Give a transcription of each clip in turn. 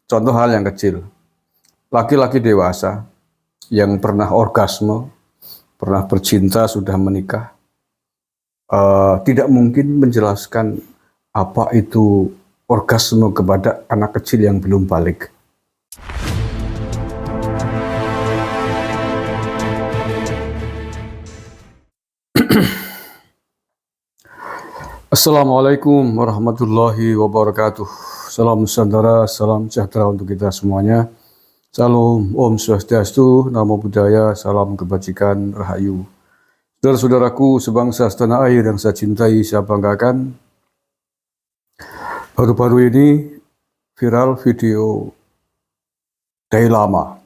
contoh hal yang kecil. Laki-laki dewasa yang pernah orgasme, pernah bercinta, sudah menikah, tidak mungkin menjelaskan apa itu orgasme kepada anak kecil yang belum balik. Assalamualaikum warahmatullahi wabarakatuh. Salam Nusantara, salam sejahtera untuk kita semuanya. Salam, Om Swastiastu, Namo Buddhaya, salam kebajikan, rahayu. Saudara-saudaraku sebangsa setanah air yang saya cintai, saya banggakan. Baru-baru ini viral video Dalai Lama,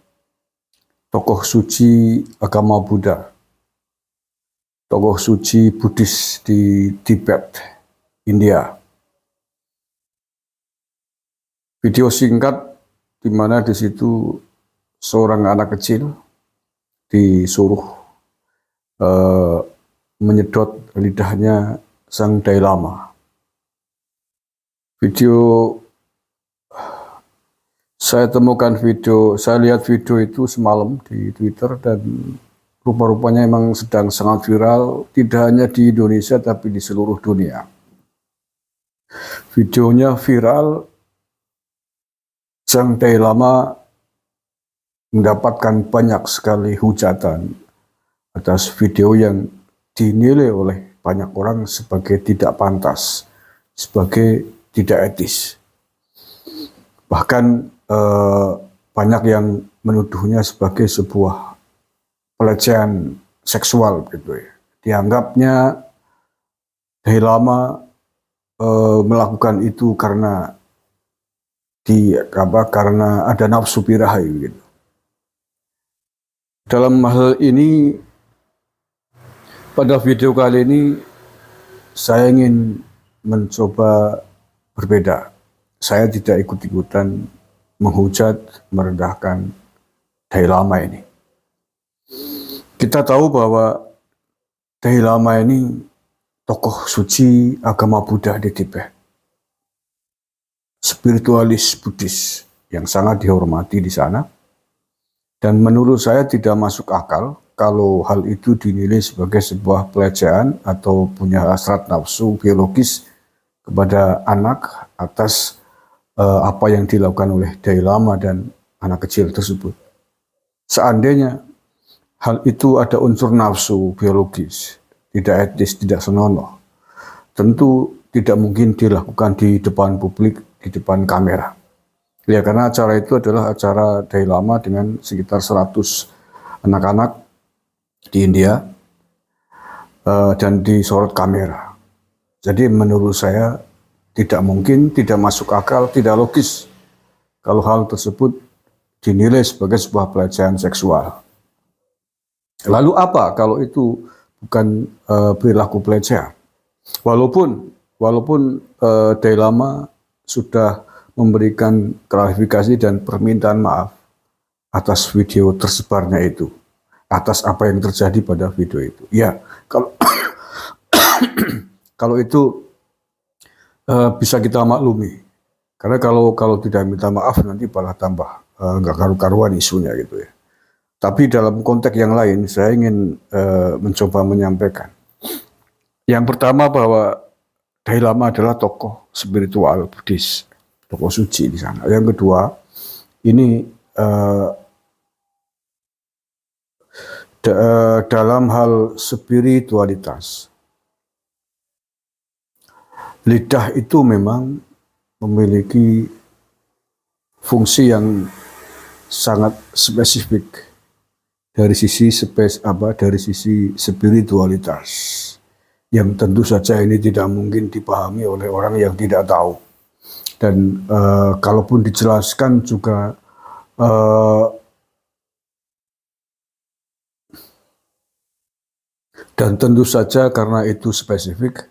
tokoh suci agama Buddha, tokoh suci Buddhis di Tibet, India. Video singkat di mana di situ seorang anak kecil disuruh menyedot lidahnya sang Dalai Lama. Saya lihat video itu semalam di Twitter dan rupa-rupanya memang sedang sangat viral, tidak hanya di Indonesia tapi di seluruh dunia. Videonya viral, sang Dalai Lama mendapatkan banyak sekali hujatan atas video yang dinilai oleh banyak orang sebagai tidak pantas, sebagai tidak etis. Bahkan banyak yang menuduhnya sebagai sebuah pelecehan seksual gitu ya. Dianggapnya Dalai Lama melakukan itu karena ada nafsu birahi gitu. Dalam hal ini, pada video kali ini saya ingin mencoba berbeda. Saya tidak ikut-ikutan menghujat, merendahkan Dalai Lama ini. Kita tahu bahwa Dalai Lama ini tokoh suci agama Buddha di Tibet. Spiritualis Buddhis yang sangat dihormati di sana. Dan menurut saya tidak masuk akal kalau hal itu dinilai sebagai sebuah pelecehan atau punya hasrat nafsu biologis kepada anak atas apa yang dilakukan oleh Dalai Lama dan anak kecil tersebut. Seandainya hal itu ada unsur nafsu biologis, tidak etis, tidak senonoh, tentu tidak mungkin dilakukan di depan publik, di depan kamera. Ya, karena acara itu adalah acara Dalai Lama dengan sekitar 100 anak-anak di India dan disorot kamera. Jadi menurut saya tidak mungkin, tidak masuk akal, tidak logis kalau hal tersebut dinilai sebagai sebuah pelecehan seksual. Lalu apa kalau itu bukan perilaku pelecehan? Walaupun Dalai Lama sudah memberikan klarifikasi dan permintaan maaf atas video tersebarnya itu, atas apa yang terjadi pada video itu. Ya, kalau itu bisa kita maklumi, karena kalau tidak minta maaf nanti malah tambah nggak karu-karuan isunya gitu ya. Tapi dalam konteks yang lain, saya ingin mencoba menyampaikan. Yang pertama bahwa Dalai Lama adalah tokoh spiritual Buddhis, tokoh suci di sana. Yang kedua, ini dalam hal spiritualitas, lidah itu memang memiliki fungsi yang sangat spesifik dari sisi spiritualitas, yang tentu saja ini tidak mungkin dipahami oleh orang yang tidak tahu. Dan kalaupun dijelaskan juga dan tentu saja karena itu spesifik,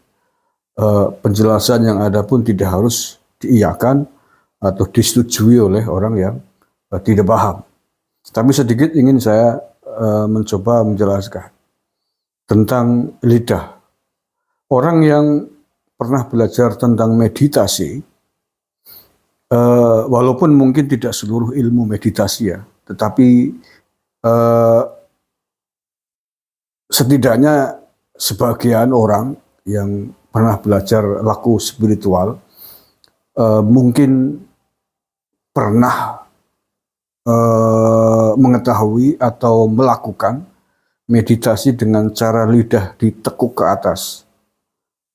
penjelasan yang ada pun tidak harus diiyakan atau disetujui oleh orang yang tidak paham. Tapi sedikit ingin saya mencoba menjelaskan tentang lidah. Orang yang pernah belajar tentang meditasi Walaupun mungkin tidak seluruh ilmu meditasi ya, tetapi setidaknya sebagian orang yang pernah belajar laku spiritual mungkin pernah mengetahui atau melakukan meditasi dengan cara lidah ditekuk ke atas.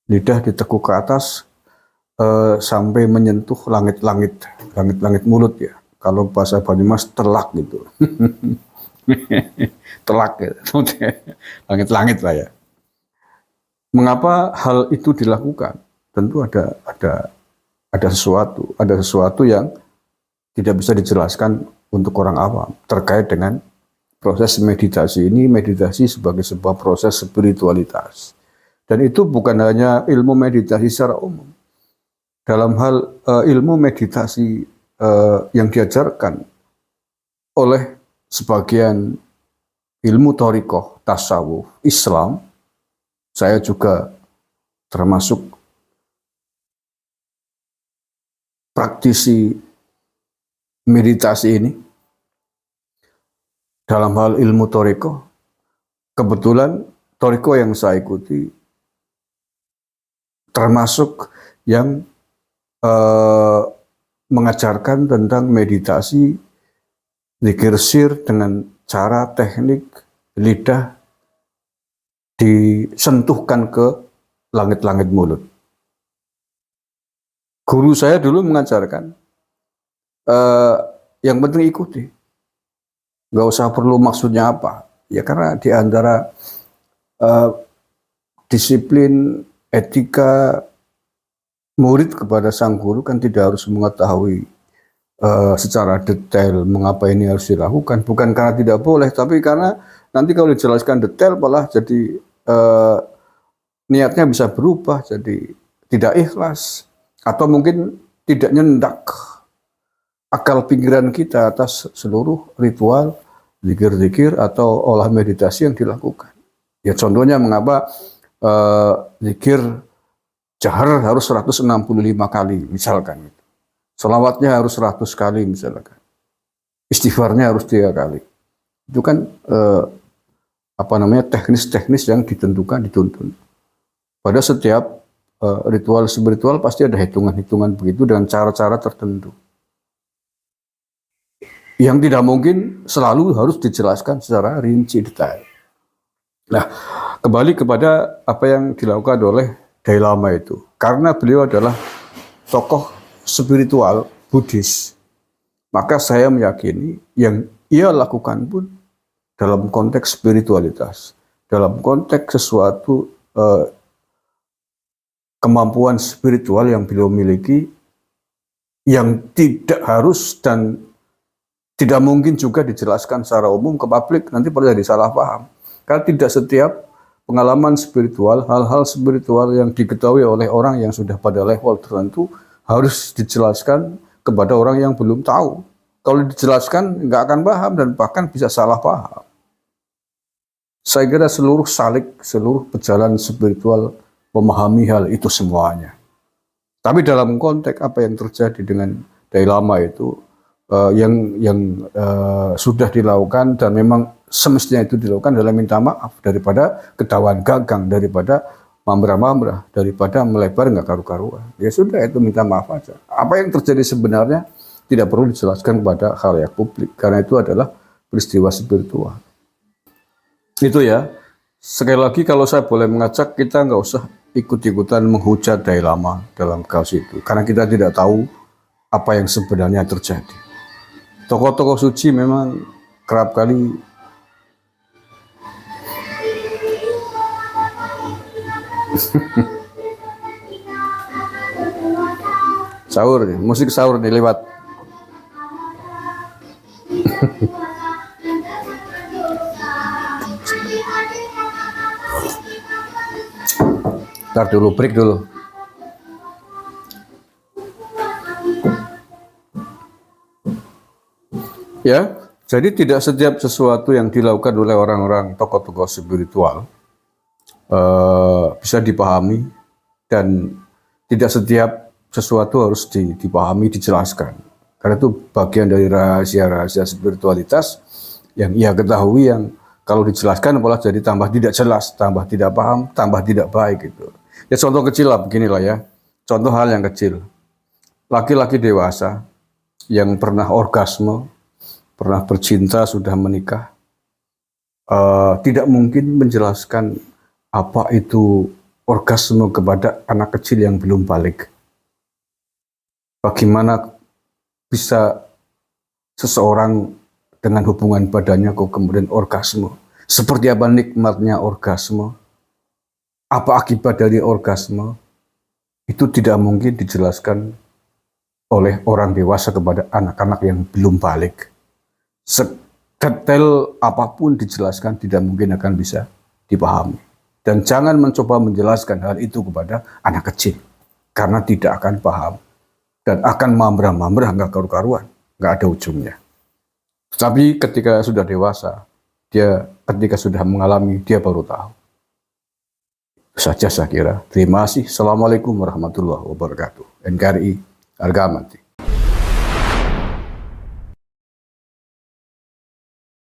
Lidah ditekuk ke atas sampai menyentuh langit-langit mulut ya. Kalau bahasa Banyumas telak gitu. Telak gitu. Langit-langit lah ya. Mengapa hal itu dilakukan? Tentu ada sesuatu yang tidak bisa dijelaskan untuk orang awam terkait dengan proses meditasi ini. Meditasi sebagai sebuah proses spiritualitas. Dan itu bukan hanya ilmu meditasi secara umum. Dalam hal ilmu meditasi yang diajarkan oleh sebagian ilmu thariqah, tasawuf, Islam, saya juga termasuk praktisi meditasi ini. Dalam hal ilmu thariqah, kebetulan thariqah yang saya ikuti termasuk yang mengajarkan tentang meditasi zikir sir dengan cara teknik lidah disentuhkan ke langit-langit mulut. Guru saya dulu mengajarkan yang penting ikuti, nggak usah perlu maksudnya apa ya, karena di antara disiplin etika murid kepada sang guru kan tidak harus mengetahui secara detail mengapa ini harus dilakukan, bukan karena tidak boleh, tapi karena nanti kalau dijelaskan detail malah jadi niatnya bisa berubah, jadi tidak ikhlas, atau mungkin tidak nyendak akal pikiran kita atas seluruh ritual, zikir-zikir atau olah meditasi yang dilakukan. Ya contohnya mengapa zikir jahar harus 165 kali misalkan. Selawatnya harus 100 kali misalkan. Istighfarnya harus 3 kali. Itu kan teknis-teknis yang dituntun. Pada setiap ritual spiritual pasti ada hitungan-hitungan begitu dengan cara-cara tertentu. Yang tidak mungkin selalu harus dijelaskan secara rinci detail. Nah, kembali kepada apa yang dilakukan oleh Dalai Lama itu. Karena beliau adalah tokoh spiritual Buddhis, maka saya meyakini yang ia lakukan pun dalam konteks spiritualitas, dalam konteks sesuatu kemampuan spiritual yang beliau miliki, yang tidak harus dan tidak mungkin juga dijelaskan secara umum ke publik, nanti pada jadi salah paham. Karena tidak setiap pengalaman spiritual, hal-hal spiritual yang diketahui oleh orang yang sudah pada level tertentu harus dijelaskan kepada orang yang belum tahu. Kalau dijelaskan nggak akan paham dan bahkan bisa salah paham. Saya kira seluruh pejalan spiritual memahami hal itu semuanya. Tapi dalam konteks apa yang terjadi dengan Dalai Lama itu yang sudah dilakukan dan memang semestinya itu dilakukan adalah minta maaf daripada ketahuan gagang, daripada mambrah-mambrah, daripada melebar nggak karu-karuan. Ya sudah, itu minta maaf aja. Apa yang terjadi sebenarnya tidak perlu dijelaskan kepada khalayak publik, karena itu adalah peristiwa spiritual. Itu ya. Sekali lagi kalau saya boleh mengajak, kita nggak usah ikut-ikutan menghujat Dalai Lama dalam kasus itu, karena kita tidak tahu apa yang sebenarnya terjadi. Tokoh-tokoh suci memang kerap kali sahur, musik sahur nih lewat. Ntar dulu, break dulu. Ya, jadi tidak setiap sesuatu yang dilakukan oleh orang-orang tokoh-tokoh spiritual bisa dipahami, dan tidak setiap sesuatu harus dipahami, dijelaskan. Karena itu bagian dari rahasia-rahasia spiritualitas yang ia ketahui, yang kalau dijelaskan malah jadi tambah tidak jelas, tambah tidak paham, tambah tidak baik gitu. Ya contoh kecil lah beginilah ya. Contoh hal yang kecil. Laki-laki dewasa yang pernah orgasme, pernah bercinta, sudah menikah, tidak mungkin menjelaskan apa itu orgasme kepada anak kecil yang belum balik. Bagaimana bisa seseorang dengan hubungan badannya kok kemudian orgasme? Seperti apa nikmatnya orgasme? Apa akibat dari orgasme? Itu tidak mungkin dijelaskan oleh orang dewasa kepada anak-anak yang belum balik. Sedetail apapun dijelaskan tidak mungkin akan bisa dipahami. Dan jangan mencoba menjelaskan hal itu kepada anak kecil, karena tidak akan paham. Dan akan mamrah-mamrah, nggak karu-karuan, nggak ada ujungnya. Tapi ketika sudah dewasa, ketika sudah mengalami, dia baru tahu. Itu saja saya kira. Terima kasih. Assalamualaikum warahmatullahi wabarakatuh. NKRI harga mati.